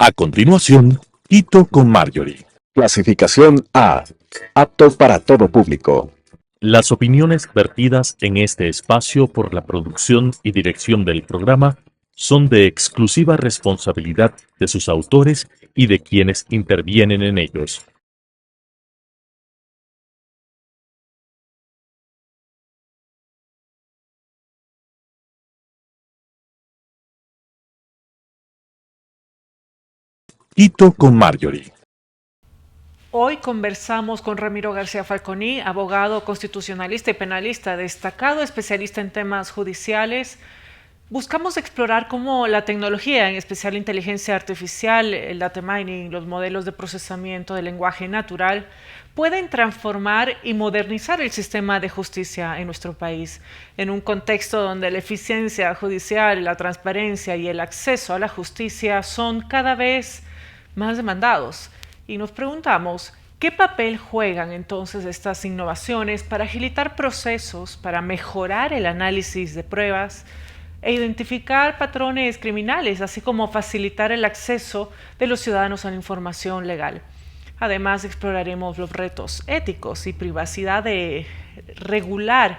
A continuación, Quito con Marjorie. Clasificación A. Apto para todo público. Las opiniones vertidas en este espacio por la producción y dirección del programa son de exclusiva responsabilidad de sus autores y de quienes intervienen en ellos. Quito con Marjorie. Hoy conversamos con Ramiro García Falconi, abogado constitucionalista y penalista destacado, especialista en temas judiciales. Buscamos explorar cómo la tecnología, en especial la inteligencia artificial, el data mining, los modelos de procesamiento del lenguaje natural, pueden transformar y modernizar el sistema de justicia en nuestro país, en un contexto donde la eficiencia judicial, la transparencia y el acceso a la justicia son cada vez más demandados. Y nos preguntamos, ¿qué papel juegan entonces estas innovaciones para agilitar procesos, para mejorar el análisis de pruebas e identificar patrones criminales, así como facilitar el acceso de los ciudadanos a la información legal? Además, exploraremos los retos éticos y privacidad de regular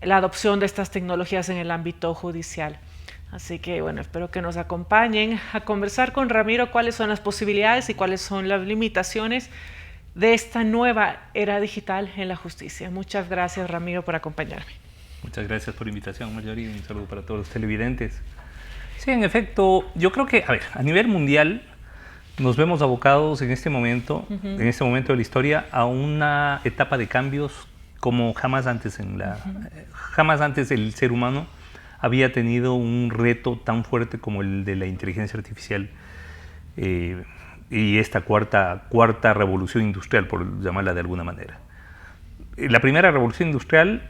la adopción de estas tecnologías en el ámbito judicial. Así que, bueno, espero que nos acompañen a conversar con Ramiro cuáles son las posibilidades y cuáles son las limitaciones de esta nueva era digital en la justicia. Muchas gracias, Ramiro, por acompañarme. Muchas gracias por la invitación, Marjorie. Un saludo para todos los televidentes. Sí, en efecto, yo creo que, a nivel mundial nos vemos abocados en este momento de la historia, a una etapa de cambios como jamás antes jamás antes el ser humano había tenido un reto tan fuerte como el de la inteligencia artificial y esta cuarta revolución industrial, por llamarla de alguna manera. La primera revolución industrial,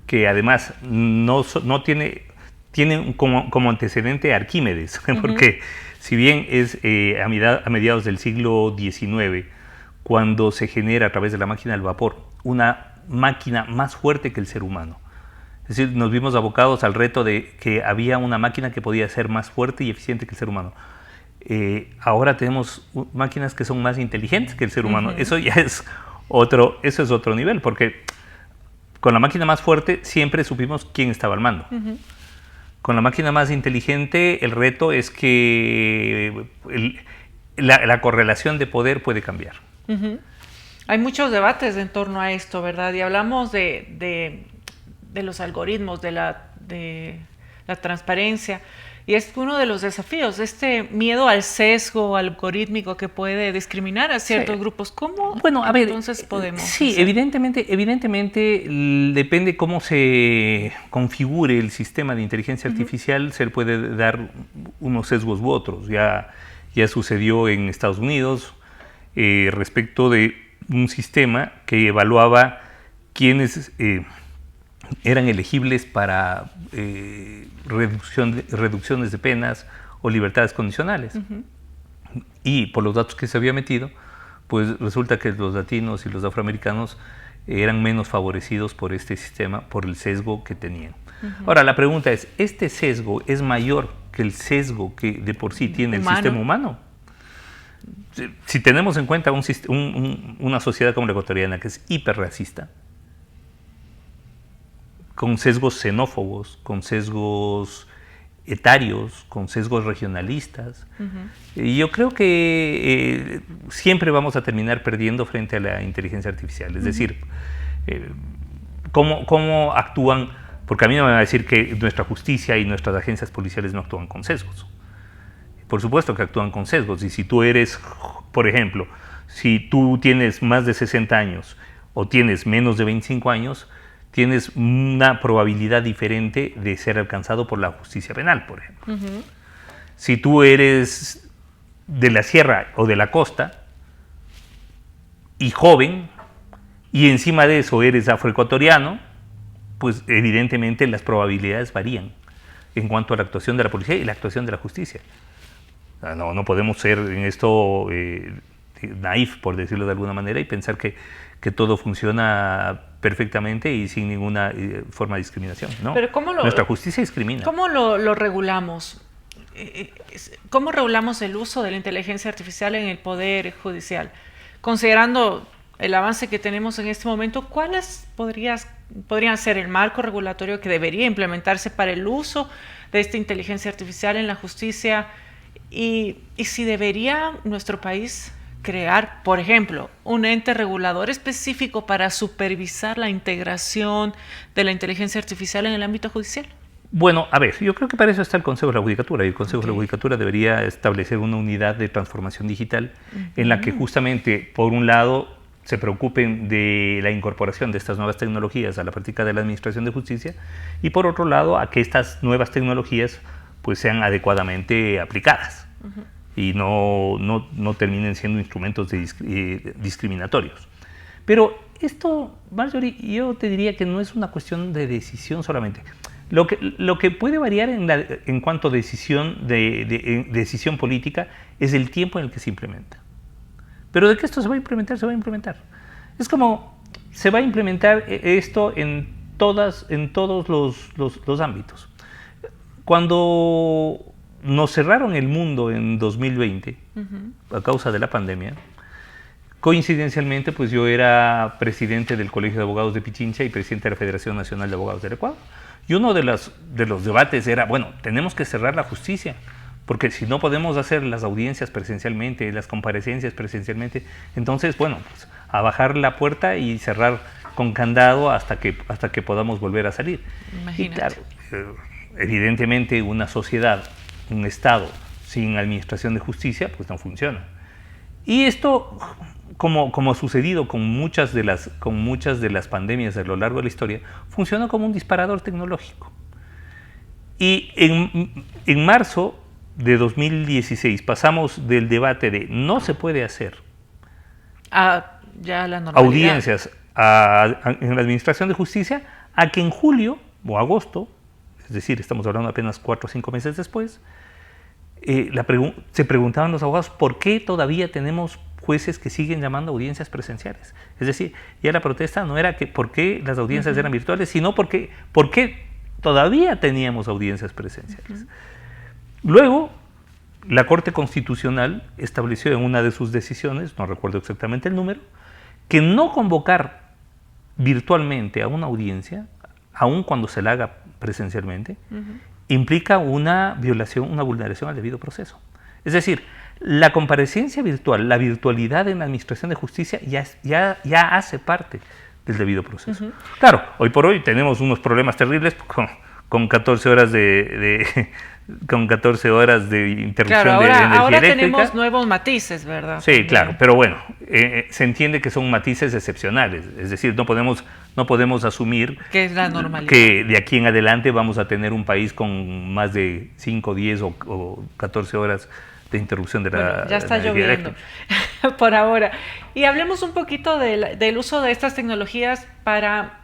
que además no tiene como antecedente a Arquímedes, porque si bien es a mediados del siglo XIX, cuando se genera a través de la máquina del vapor una máquina más fuerte que el ser humano. Es decir, nos vimos abocados al reto de que había una máquina que podía ser más fuerte y eficiente que el ser humano. Ahora tenemos máquinas que son más inteligentes que el ser humano. Eso ya es otro nivel, porque con la máquina más fuerte siempre supimos quién estaba al mando. Con la máquina más inteligente, el reto es que la correlación de poder puede cambiar. Hay muchos debates en torno a esto, ¿verdad? Y hablamos de los algoritmos, de la transparencia, y es uno de los desafíos, este miedo al sesgo algorítmico que puede discriminar a ciertos grupos. ¿Cómo entonces podemos hacer? Evidentemente depende cómo se configure el sistema de inteligencia artificial, se le puede dar unos sesgos u otros. Ya sucedió en Estados Unidos respecto de un sistema que evaluaba quiénes eran elegibles para reducciones de penas o libertades condicionales. Y por los datos que se había metido, pues resulta que los latinos y los afroamericanos eran menos favorecidos por este sistema, por el sesgo que tenían. Ahora, la pregunta es, ¿este sesgo es mayor que el sesgo que de por sí tiene el sistema humano? Si tenemos en cuenta una sociedad como la ecuatoriana, que es hiperracista, con sesgos xenófobos, con sesgos etarios, con sesgos regionalistas. Y yo creo que siempre vamos a terminar perdiendo frente a la inteligencia artificial. Es decir, ¿cómo actúan? Porque a mí no me van a decir que nuestra justicia y nuestras agencias policiales no actúan con sesgos. Por supuesto que actúan con sesgos. Y si tú eres, por ejemplo, si tú tienes más de 60 años o tienes menos de 25 años, tienes una probabilidad diferente de ser alcanzado por la justicia penal, por ejemplo. Si tú eres de la sierra o de la costa y joven, y encima de eso eres afroecuatoriano, pues evidentemente las probabilidades varían en cuanto a la actuación de la policía y la actuación de la justicia. No podemos ser en esto naif, por decirlo de alguna manera, y pensar que todo funciona perfectamente y sin ninguna forma de discriminación. No, pero nuestra justicia discrimina. ¿Cómo lo regulamos? ¿cómo regulamos el uso de la inteligencia artificial en el Poder Judicial? Considerando el avance que tenemos en este momento, ¿cuáles podrían ser el marco regulatorio que debería implementarse para el uso de esta inteligencia artificial en la justicia? Y si debería nuestro país crear, por ejemplo, un ente regulador específico para supervisar la integración de la inteligencia artificial en el ámbito judicial. Bueno, a ver, yo creo que para eso está el Consejo de la Judicatura, y el Consejo de la Judicatura debería establecer una unidad de transformación digital en la que justamente, por un lado, se preocupen de la incorporación de estas nuevas tecnologías a la práctica de la administración de justicia, y por otro lado, a que estas nuevas tecnologías pues sean adecuadamente aplicadas y no terminen siendo instrumentos discriminatorios. Pero esto, Marjorie, yo te diría que no es una cuestión de decisión solamente. Lo que puede variar en cuanto a decisión política es el tiempo en el que se implementa. Pero de que esto se va a implementar, se va a implementar. Es como se va a implementar esto en todos los ámbitos. Cuando nos cerraron el mundo en 2020 a causa de la pandemia, coincidencialmente pues yo era presidente del Colegio de Abogados de Pichincha y presidente de la Federación Nacional de Abogados del Ecuador. Y uno de los debates era, bueno, tenemos que cerrar la justicia, porque si no podemos hacer las audiencias presencialmente, las comparecencias presencialmente, entonces, bueno, pues a bajar la puerta y cerrar con candado hasta que podamos volver a salir. Imagínate. Y claro, evidentemente una sociedad, un Estado sin administración de justicia, pues no funciona. Y esto, como ha sucedido con muchas de las pandemias a lo largo de la historia, funciona como un disparador tecnológico. Y en marzo de 2016 pasamos del debate de no se puede hacer ya la normalidad. Audiencias en la administración de justicia a que en julio o agosto, es decir, estamos hablando apenas 4 o 5 meses después, se preguntaban los abogados por qué todavía tenemos jueces que siguen llamando audiencias presenciales. Es decir, ya la protesta no era que por qué las audiencias eran virtuales, sino por qué todavía teníamos audiencias presenciales. Luego, la Corte Constitucional estableció en una de sus decisiones, no recuerdo exactamente el número, que no convocar virtualmente a una audiencia, aun cuando se la haga presencialmente, implica una vulneración al debido proceso. Es decir, la comparecencia virtual, la virtualidad en la administración de justicia ya hace parte del debido proceso. Claro, hoy por hoy tenemos unos problemas terribles con 14 horas con 14 horas de interrupción de energía eléctrica. Ahora tenemos nuevos matices, ¿verdad? Sí, también. Claro, pero bueno, se entiende que son matices excepcionales, es decir, no podemos asumir que es la normalidad, que de aquí en adelante vamos a tener un país con más de 5, 10 o 14 horas de interrupción de la ya está lloviendo por ahora. Y hablemos un poquito del uso de estas tecnologías para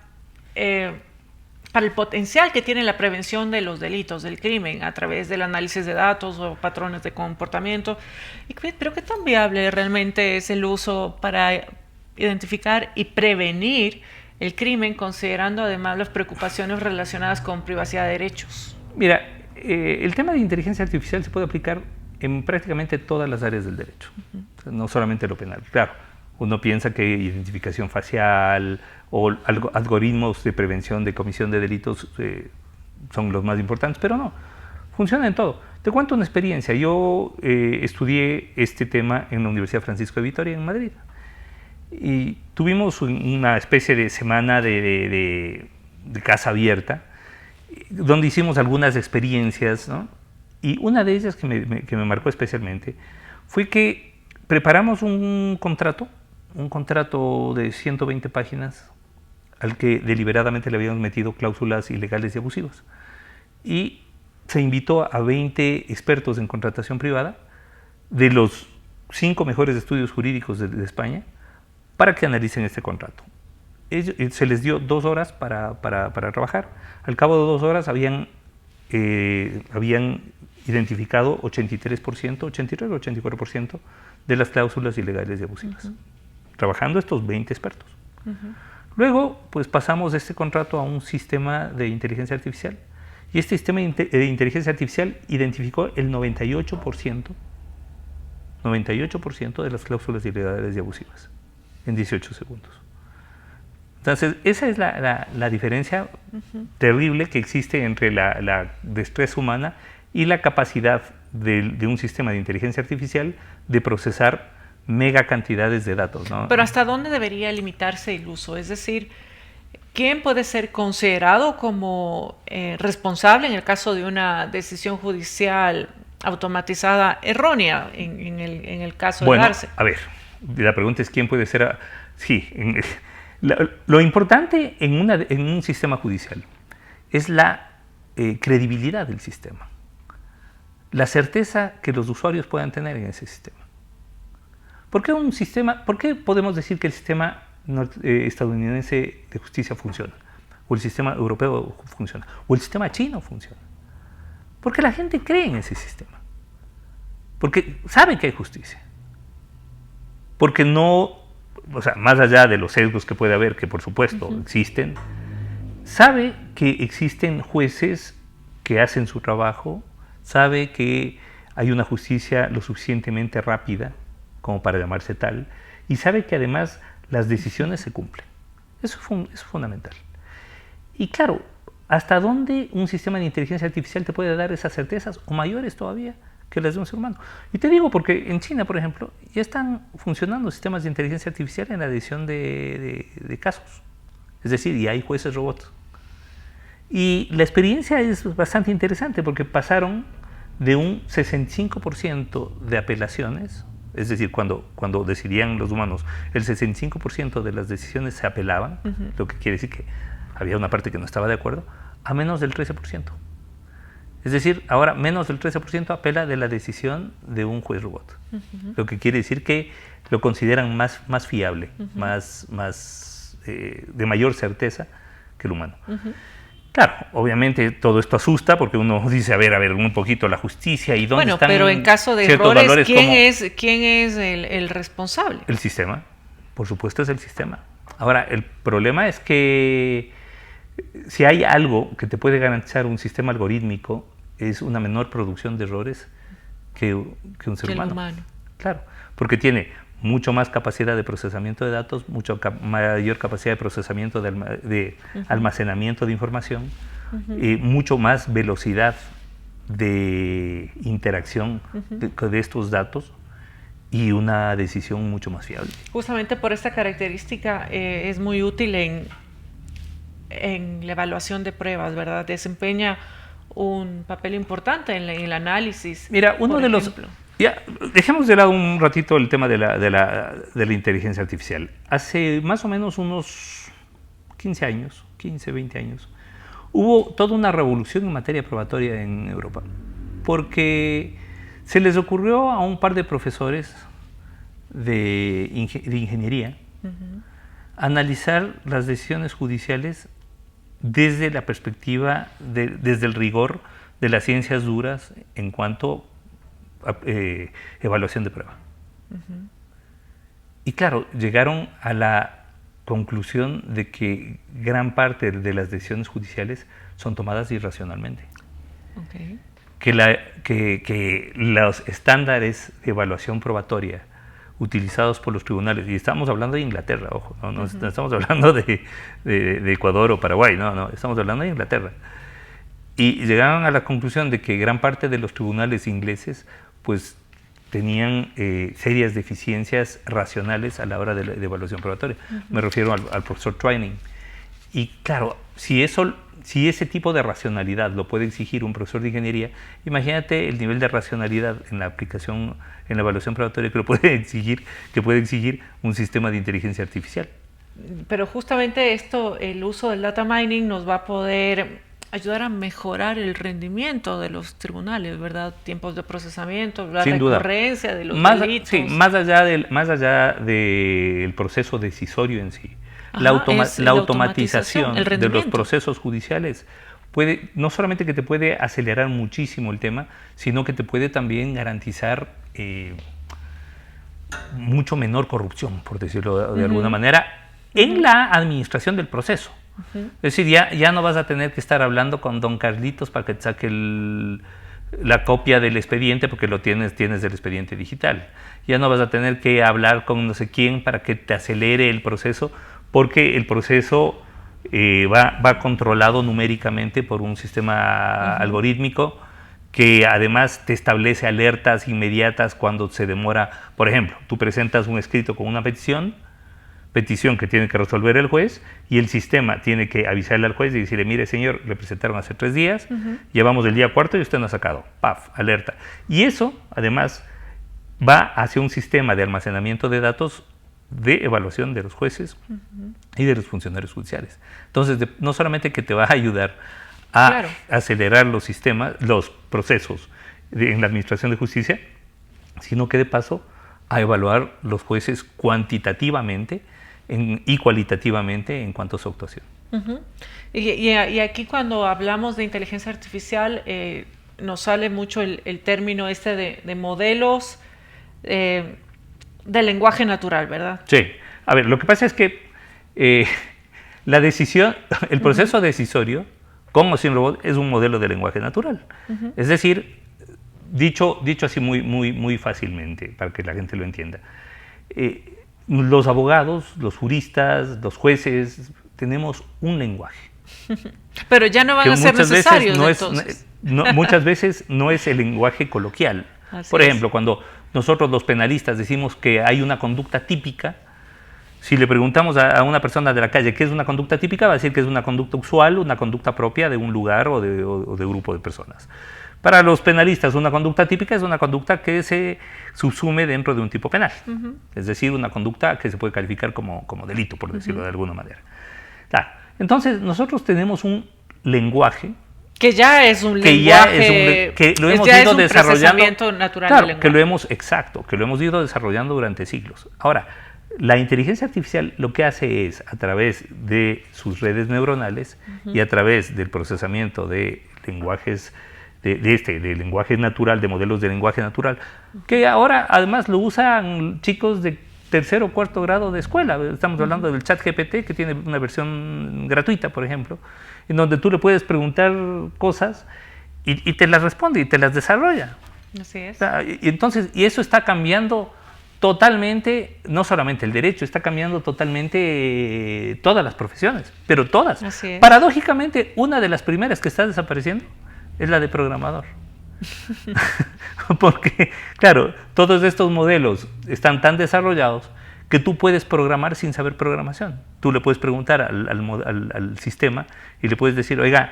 el potencial que tiene la prevención de los delitos, del crimen, a través del análisis de datos o patrones de comportamiento. Pero ¿qué tan viable realmente es el uso para identificar y prevenir el crimen, considerando además las preocupaciones relacionadas con privacidad de derechos? Mira, el tema de inteligencia artificial se puede aplicar en prácticamente todas las áreas del derecho, no solamente lo penal. Claro, uno piensa que identificación facial o algoritmos de prevención de comisión de delitos son los más importantes, pero no, funciona en todo. Te cuento una experiencia. Yo estudié este tema en la Universidad Francisco de Vitoria, en Madrid, y tuvimos una especie de semana de casa abierta, donde hicimos algunas experiencias, ¿no? Y una de ellas que me marcó especialmente fue que preparamos un contrato de 120 páginas al que deliberadamente le habíamos metido cláusulas ilegales y abusivas. Y se invitó a 20 expertos en contratación privada de los 5 mejores estudios jurídicos de España para que analicen este contrato. Se les dio 2 horas para trabajar. Al cabo de 2 horas habían identificado 83%, 83 o 84% de las cláusulas ilegales y abusivas, trabajando estos 20 expertos. Luego, pues pasamos este contrato a un sistema de inteligencia artificial Y este sistema de inteligencia artificial identificó el 98% de las cláusulas ilegales y abusivas en 18 segundos. Entonces, esa es la diferencia terrible que existe entre la destreza humana y la capacidad de un sistema de inteligencia artificial de procesar mega cantidades de datos, ¿no? Pero ¿hasta dónde debería limitarse el uso? Es decir, ¿quién puede ser considerado como responsable en el caso de una decisión judicial automatizada errónea en el caso de darse? A ver, la pregunta es quién puede ser... Sí, lo importante en un sistema judicial es la credibilidad del sistema, la certeza que los usuarios puedan tener en ese sistema. ¿Por qué podemos decir que el sistema estadounidense de justicia funciona? O el sistema europeo funciona, o el sistema chino funciona. Porque la gente cree en ese sistema. Porque sabe que hay justicia. Porque no, o sea, más allá de los sesgos que puede haber, que por supuesto existen, sabe que existen jueces que hacen su trabajo, sabe que hay una justicia lo suficientemente rápida como para llamarse tal, y sabe que además las decisiones se cumplen. Eso es fundamental. Y claro, ¿hasta dónde un sistema de inteligencia artificial te puede dar esas certezas, o mayores todavía, que las de un ser humano? Y te digo porque en China, por ejemplo, ya están funcionando sistemas de inteligencia artificial en la decisión de casos. Es decir, ya hay jueces robots. Y la experiencia es bastante interesante porque pasaron de un 65% de apelaciones, es decir, cuando decidían los humanos, el 65% de las decisiones se apelaban, lo que quiere decir que había una parte que no estaba de acuerdo, a menos del 13%. Es decir, ahora menos del 13% apela de la decisión de un juez robot, lo que quiere decir que lo consideran más fiable, de mayor certeza que el humano. Claro, obviamente todo esto asusta porque uno dice, a ver, un poquito la justicia y dónde están pero en caso de ciertos errores, valores ¿quién es el responsable? El sistema, por supuesto es el sistema. Ahora, el problema es que si hay algo que te puede garantizar un sistema algorítmico es una menor producción de errores que un ser humano. Claro, porque tiene mucho más capacidad de procesamiento de datos, mayor capacidad de procesamiento de almacenamiento de información, y mucho más velocidad de interacción de estos datos y una decisión mucho más fiable. Justamente por esta característica es muy útil en la evaluación de pruebas, ¿verdad? Desempeña un papel importante en el análisis. Mira, uno de los... Ya, dejemos de lado un ratito el tema de la inteligencia artificial. Hace más o menos unos 15, 20 años, hubo toda una revolución en materia probatoria en Europa, porque se les ocurrió a un par de profesores de ingeniería analizar las decisiones judiciales desde la perspectiva, desde el rigor de las ciencias duras en cuanto evaluación de prueba. Y claro, llegaron a la conclusión de que gran parte de las decisiones judiciales son tomadas irracionalmente. Que los estándares de evaluación probatoria utilizados por los tribunales, y estamos hablando de Inglaterra, ojo, no estamos hablando de Ecuador o Paraguay, no, estamos hablando de Inglaterra. Y llegaron a la conclusión de que gran parte de los tribunales ingleses pues tenían serias deficiencias racionales a la hora de evaluación probatoria. Me refiero al profesor Twining. Y claro, si ese tipo de racionalidad lo puede exigir un profesor de ingeniería, imagínate el nivel de racionalidad en la aplicación, en la evaluación probatoria que puede exigir un sistema de inteligencia artificial. Pero justamente el uso del data mining nos va a poder ayudar a mejorar el rendimiento de los tribunales, ¿verdad? Tiempos de procesamiento, la recurrencia de los delitos. Sí, más allá del proceso decisorio en sí. La automatización de los procesos judiciales puede, no solamente que te puede acelerar muchísimo el tema, sino que te puede también garantizar mucho menor corrupción, por decirlo de alguna manera, en la administración del proceso. Es decir, ya no vas a tener que estar hablando con don Carlitos para que te saque la copia del expediente, porque tienes el expediente digital. Ya no vas a tener que hablar con no sé quién para que te acelere el proceso, porque el proceso va controlado numéricamente por un sistema algorítmico que además te establece alertas inmediatas cuando se demora. Por ejemplo, tú presentas un escrito con una petición que tiene que resolver el juez, y el sistema tiene que avisarle al juez y decirle: mire, señor, le presentaron hace 3 días, llevamos el día 4 y usted no ha sacado. ¡Paf! Alerta. Y eso, además, va hacia un sistema de almacenamiento de datos de evaluación de los jueces y de los funcionarios judiciales. Entonces, no solamente que te va a ayudar a acelerar los sistemas, los procesos en la administración de justicia, sino que de paso a evaluar los jueces cuantitativamente y cualitativamente en cuanto a su actuación. Y aquí, cuando hablamos de inteligencia artificial, nos sale mucho el término de modelos de lenguaje natural, ¿verdad? Sí. A ver, lo que pasa es que la decisión, el proceso decisorio, con o sin robot, es un modelo de lenguaje natural. Es decir, dicho así muy fácilmente, para que la gente lo entienda, los abogados, los juristas, los jueces, tenemos un lenguaje. Pero ya no van a ser necesarios, entonces. Muchas veces no es el lenguaje coloquial. Por ejemplo, cuando nosotros los penalistas decimos que hay una conducta típica, si le preguntamos a una persona de la calle qué es una conducta típica, va a decir que es una conducta usual, una conducta propia de un lugar o de grupo de personas. Para los penalistas, una conducta típica es una conducta que se subsume dentro de un tipo penal. Es decir, una conducta que se puede calificar como delito, por decirlo de alguna manera. Claro. Entonces, nosotros tenemos un lenguaje que ya es un lenguaje, que lo hemos ido desarrollando, natural, claro, del que lo hemos ido desarrollando durante siglos. Ahora, la inteligencia artificial lo que hace es, a través de sus redes neuronales y a través del procesamiento de lenguajes de lenguaje natural, de modelos de lenguaje natural, que ahora además lo usan chicos de 3º o 4º grado de escuela. Estamos hablando del ChatGPT, que tiene una versión gratuita, por ejemplo, en donde tú le puedes preguntar cosas y te las responde y te las desarrolla. Así es. Y eso está cambiando totalmente, no solamente el derecho, está cambiando totalmente todas las profesiones, pero todas. Así es. Paradójicamente, una de las primeras que está desapareciendo es la de programador. Porque, claro, todos estos modelos están tan desarrollados que tú puedes programar sin saber programación. Tú le puedes preguntar al sistema y le puedes decir: oye,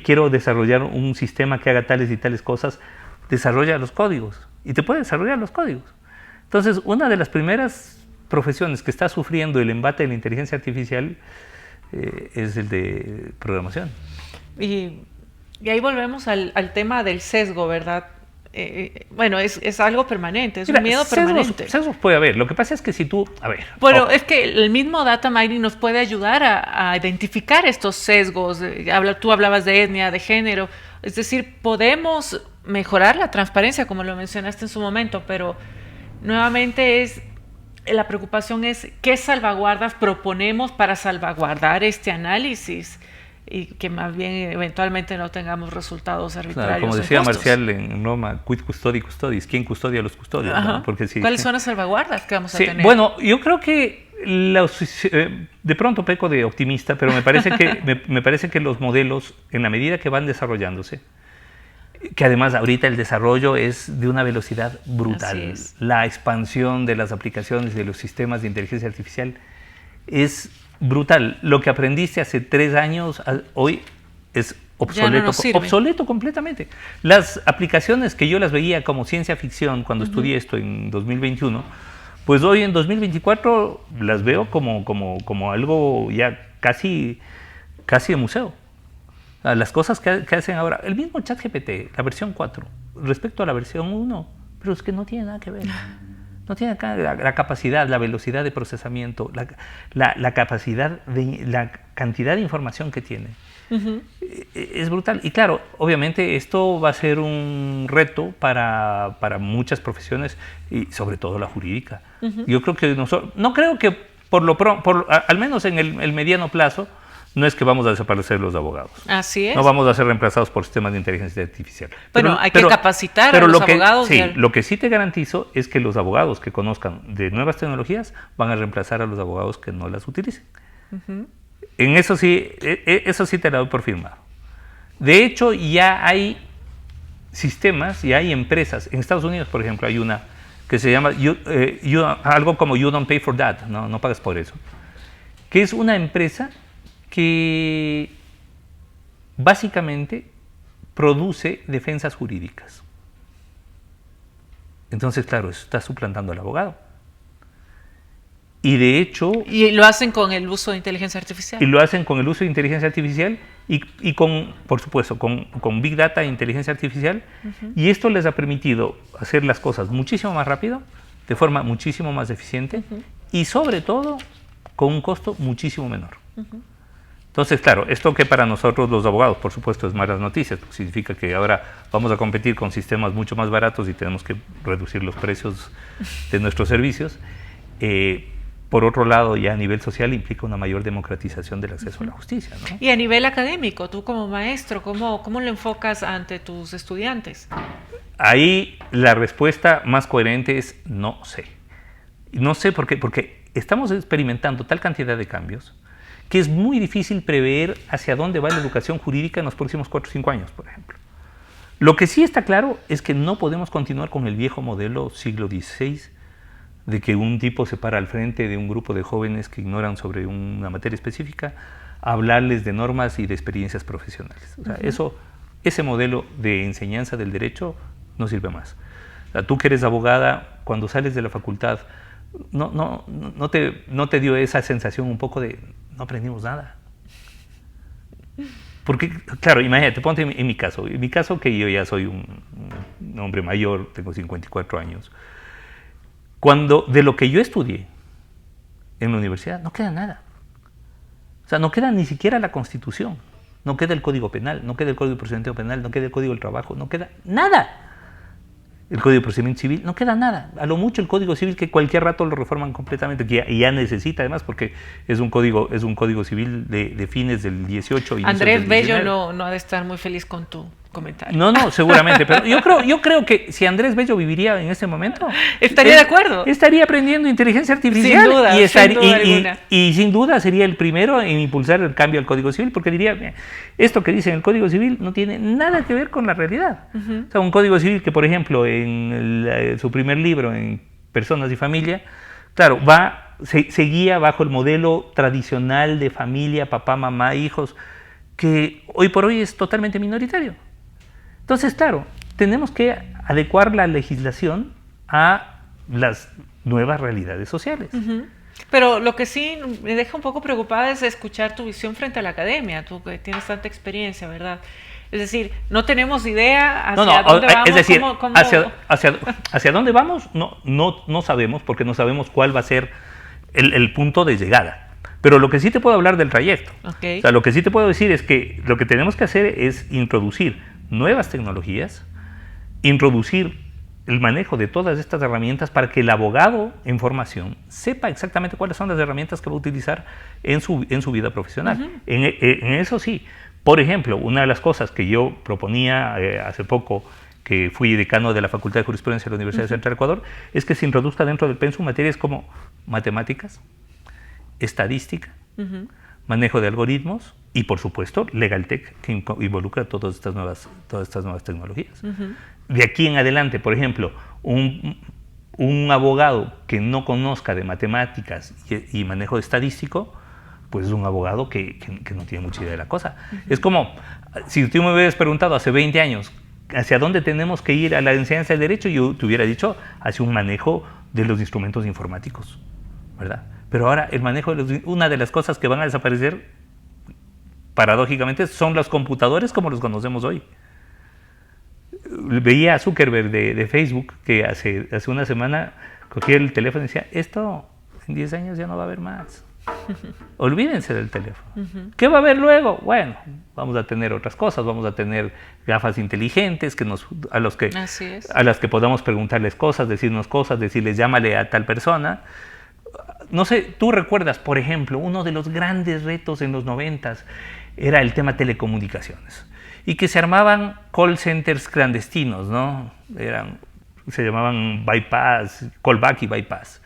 quiero desarrollar un sistema que haga tales y tales cosas, desarrolla los códigos. Y te puede desarrollar los códigos. Entonces, una de las primeras profesiones que está sufriendo el embate de la inteligencia artificial es el de programación. Y ahí volvemos al tema del sesgo, ¿verdad? Bueno, es algo permanente, es un miedo permanente. Sesgos puede haber. Lo que pasa es que si tú... Pero es que el mismo data mining nos puede ayudar a identificar estos sesgos. Tú hablabas de etnia, de género. Es decir, podemos mejorar la transparencia, como lo mencionaste en su momento, pero nuevamente la preocupación es qué salvaguardas proponemos para salvaguardar este análisis y que más bien eventualmente no tengamos resultados arbitrarios. Como decía Marcial en Roma, quid custodi custodis, ¿quién custodia a los custodios? ¿No? Porque ¿Cuáles son las salvaguardas que vamos a tener? Bueno, yo creo que de pronto peco de optimista, pero me parece que los modelos, en la medida que van desarrollándose, que además ahorita el desarrollo es de una velocidad brutal. La expansión de las aplicaciones de los sistemas de inteligencia artificial es brutal. Lo que aprendiste hace 3 años, hoy es obsoleto, obsoleto completamente. Las aplicaciones que yo las veía como ciencia ficción cuando estudié esto en 2021, pues hoy en 2024 las veo como algo ya casi de museo. Las cosas que hacen ahora, el mismo ChatGPT, la versión 4, respecto a la versión 1, pero es que no tiene nada que ver. No tiene la capacidad, la velocidad de procesamiento, la capacidad, la cantidad de información que tiene. Es brutal. Y claro, obviamente esto va a ser un reto para muchas profesiones y sobre todo la jurídica. Yo creo que no creo que al menos en el mediano plazo no es que vamos a desaparecer los abogados. Así es. No vamos a ser reemplazados por sistemas de inteligencia artificial. Bueno, hay que capacitar a los abogados. Sí, lo que sí te garantizo es que los abogados que conozcan de nuevas tecnologías van a reemplazar a los abogados que no las utilicen. En eso sí te la doy por firmado. De hecho, ya hay sistemas, ya hay empresas. En Estados Unidos, por ejemplo, hay una que se llama algo como You Don't Pay for That, no pagas por eso, que es una empresa que básicamente produce defensas jurídicas. Entonces, claro, eso está suplantando al abogado. Y de hecho... Y lo hacen con el uso de inteligencia artificial. Y lo hacen con el uso de inteligencia artificial y con, por supuesto, con Big Data e inteligencia artificial. Y esto les ha permitido hacer las cosas muchísimo más rápido, de forma muchísimo más eficiente y sobre todo con un costo muchísimo menor. Entonces, claro, esto que para nosotros los abogados, por supuesto, es malas noticias, porque significa que ahora vamos a competir con sistemas mucho más baratos y tenemos que reducir los precios de nuestros servicios. Por otro lado, ya a nivel social implica una mayor democratización del acceso a la justicia, ¿no? Y a nivel académico, tú como maestro, ¿cómo lo enfocas ante tus estudiantes? Ahí la respuesta más coherente es no sé. No sé porque estamos experimentando tal cantidad de cambios que es muy difícil prever hacia dónde va la educación jurídica en los próximos 4 o 5 años, por ejemplo. Lo que sí está claro es que no podemos continuar con el viejo modelo siglo XVI de que un tipo se para al frente de un grupo de jóvenes que ignoran sobre una materia específica a hablarles de normas y de experiencias profesionales. O sea, ese modelo de enseñanza del derecho no sirve más. O sea, tú que eres abogada, cuando sales de la facultad, no te dio esa sensación un poco de no aprendimos nada. Porque, claro, imagínate, ponte en mi caso que yo ya soy un hombre mayor, tengo 54 años. Cuando de lo que yo estudié en la universidad no queda nada. O sea, no queda ni siquiera la Constitución, no queda el Código Penal, no queda el Código de Procedimiento Penal, no queda el Código del Trabajo, no queda nada. El Código de Procedimiento Civil, no queda nada. A lo mucho el Código Civil, que cualquier rato lo reforman completamente, que ya necesita además, porque es un código civil de fines del 18 y Andrés Bello no ha de estar muy feliz con tu comentario. No, seguramente, pero yo creo que si Andrés Bello viviría en este momento, estaría de acuerdo. Estaría aprendiendo inteligencia artificial. Sin duda, y sin duda sería el primero en impulsar el cambio al Código Civil, porque diría, esto que dice en el Código Civil no tiene nada que ver con la realidad. O sea, un Código Civil que, por ejemplo, en su primer libro, en Personas y Familia, claro, se guía bajo el modelo tradicional de familia, papá, mamá, hijos, que hoy por hoy es totalmente minoritario. Entonces, claro, tenemos que adecuar la legislación a las nuevas realidades sociales. Pero lo que sí me deja un poco preocupada es escuchar tu visión frente a la academia, tú que tienes tanta experiencia, ¿verdad? Es decir, no tenemos idea hacia dónde vamos. Es decir, hacia dónde vamos no sabemos, porque no sabemos cuál va a ser el punto de llegada. Pero lo que sí te puedo hablar del trayecto. Okay. O sea, lo que sí te puedo decir es que lo que tenemos que hacer es introducir nuevas tecnologías, introducir el manejo de todas estas herramientas para que el abogado en formación sepa exactamente cuáles son las herramientas que va a utilizar en su vida profesional. En eso sí. Por ejemplo, una de las cosas que yo proponía hace poco, que fui decano de la Facultad de Jurisprudencia de la Universidad de Central Ecuador, es que se introduzca dentro del pensum materias como matemáticas, estadística, manejo de algoritmos y, por supuesto, LegalTech, que involucra todas estas nuevas tecnologías. De aquí en adelante, por ejemplo, un abogado que no conozca de matemáticas y manejo estadístico, pues es un abogado que no tiene mucha idea de la cosa. Es como, si tú me hubieras preguntado hace 20 años, ¿hacia dónde tenemos que ir a la enseñanza del derecho? Yo te hubiera dicho, hacia un manejo de los instrumentos informáticos, ¿verdad? Pero ahora el manejo una de las cosas que van a desaparecer, paradójicamente, son los computadores como los conocemos hoy. Veía a Zuckerberg de Facebook que hace una semana cogía el teléfono y decía, esto en 10 años ya no va a haber más. Olvídense del teléfono. ¿Qué va a haber luego? Bueno, vamos a tener otras cosas, vamos a tener gafas inteligentes a las que podamos preguntarles cosas, decirles llámale a tal persona. no sé, tú recuerdas, por ejemplo, uno de los grandes retos en los 90 era el tema telecomunicaciones y que se armaban call centers clandestinos, ¿no? Se llamaban bypass, callback y bypass.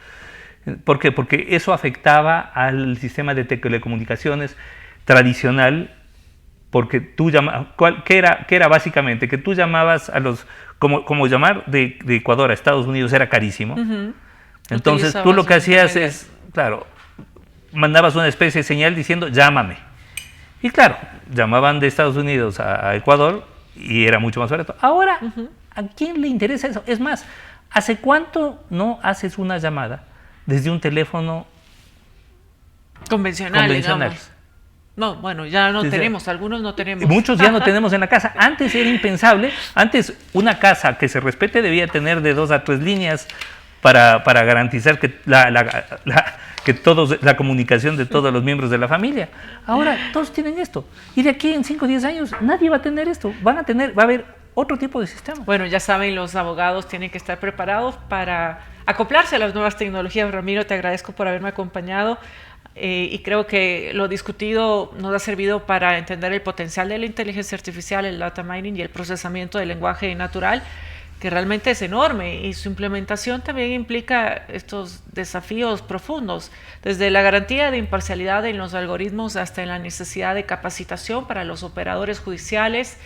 ¿Por qué? Porque eso afectaba al sistema de telecomunicaciones tradicional, porque tú llamabas, ¿qué era básicamente? Que tú llamabas a los, como llamar de Ecuador a Estados Unidos era carísimo. Entonces tú lo que hacías es, claro, mandabas una especie de señal diciendo llámame. Y claro, llamaban de Estados Unidos a Ecuador y era mucho más barato. Ahora, ¿a quién le interesa eso? Es más, ¿hace cuánto no haces una llamada desde un teléfono convencional? Digamos. No, bueno, ya no tenemos, algunos no tenemos. Muchos ya no tenemos en la casa. Antes era impensable. Antes una casa que se respete debía tener de 2 a 3 líneas para garantizar que la comunicación de todos los miembros de la familia. Ahora todos tienen esto. Y de aquí en 5 o 10 años nadie va a tener esto. Va a haber otro tipo de sistema. Bueno, ya saben, los abogados tienen que estar preparados para acoplarse a las nuevas tecnologías. Ramiro, te agradezco por haberme acompañado. Y creo que lo discutido nos ha servido para entender el potencial de la inteligencia artificial, el data mining y el procesamiento del lenguaje natural, que realmente es enorme, y su implementación también implica estos desafíos profundos, desde la garantía de imparcialidad en los algoritmos hasta en la necesidad de capacitación para los operadores judiciales.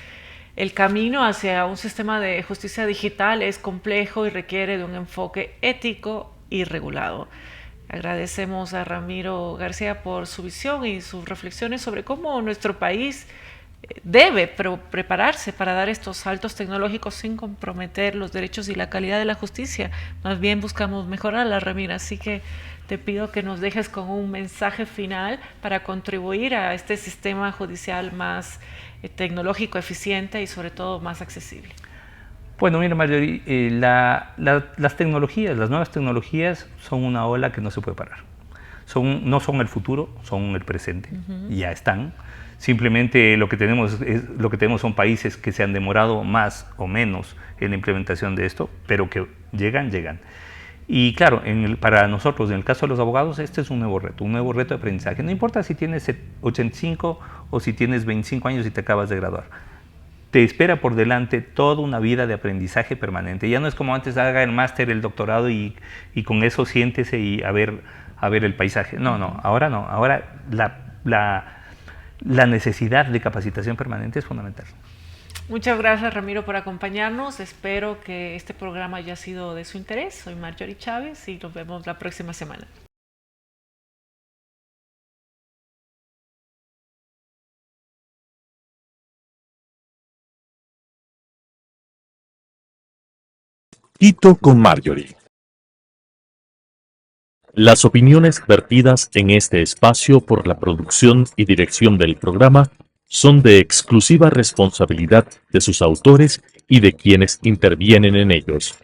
El camino hacia un sistema de justicia digital es complejo y requiere de un enfoque ético y regulado. Agradecemos a Ramiro García por su visión y sus reflexiones sobre cómo nuestro país debe prepararse para dar estos saltos tecnológicos sin comprometer los derechos y la calidad de la justicia. Más bien buscamos mejorarla, Ramiro. Así que te pido que nos dejes con un mensaje final para contribuir a este sistema judicial más tecnológico, eficiente y sobre todo más accesible. Bueno, mira, Marjorie, las tecnologías, las nuevas tecnologías son una ola que no se puede parar. No son el futuro, son el presente, ya están. Simplemente lo que tenemos son países que se han demorado más o menos en la implementación de esto, pero que llegan. Y claro, para nosotros, en el caso de los abogados, este es un nuevo reto de aprendizaje. No importa si tienes 85 o si tienes 25 años y te acabas de graduar. Te espera por delante toda una vida de aprendizaje permanente. Ya no es como antes, haga el máster, el doctorado y con eso siéntese y a ver el paisaje. No, ahora no. Ahora la necesidad de capacitación permanente es fundamental. Muchas gracias, Ramiro, por acompañarnos. Espero que este programa haya sido de su interés. Soy Marjorie Chávez y nos vemos la próxima semana. Quito con Marjorie. Las opiniones vertidas en este espacio por la producción y dirección del programa son de exclusiva responsabilidad de sus autores y de quienes intervienen en ellos.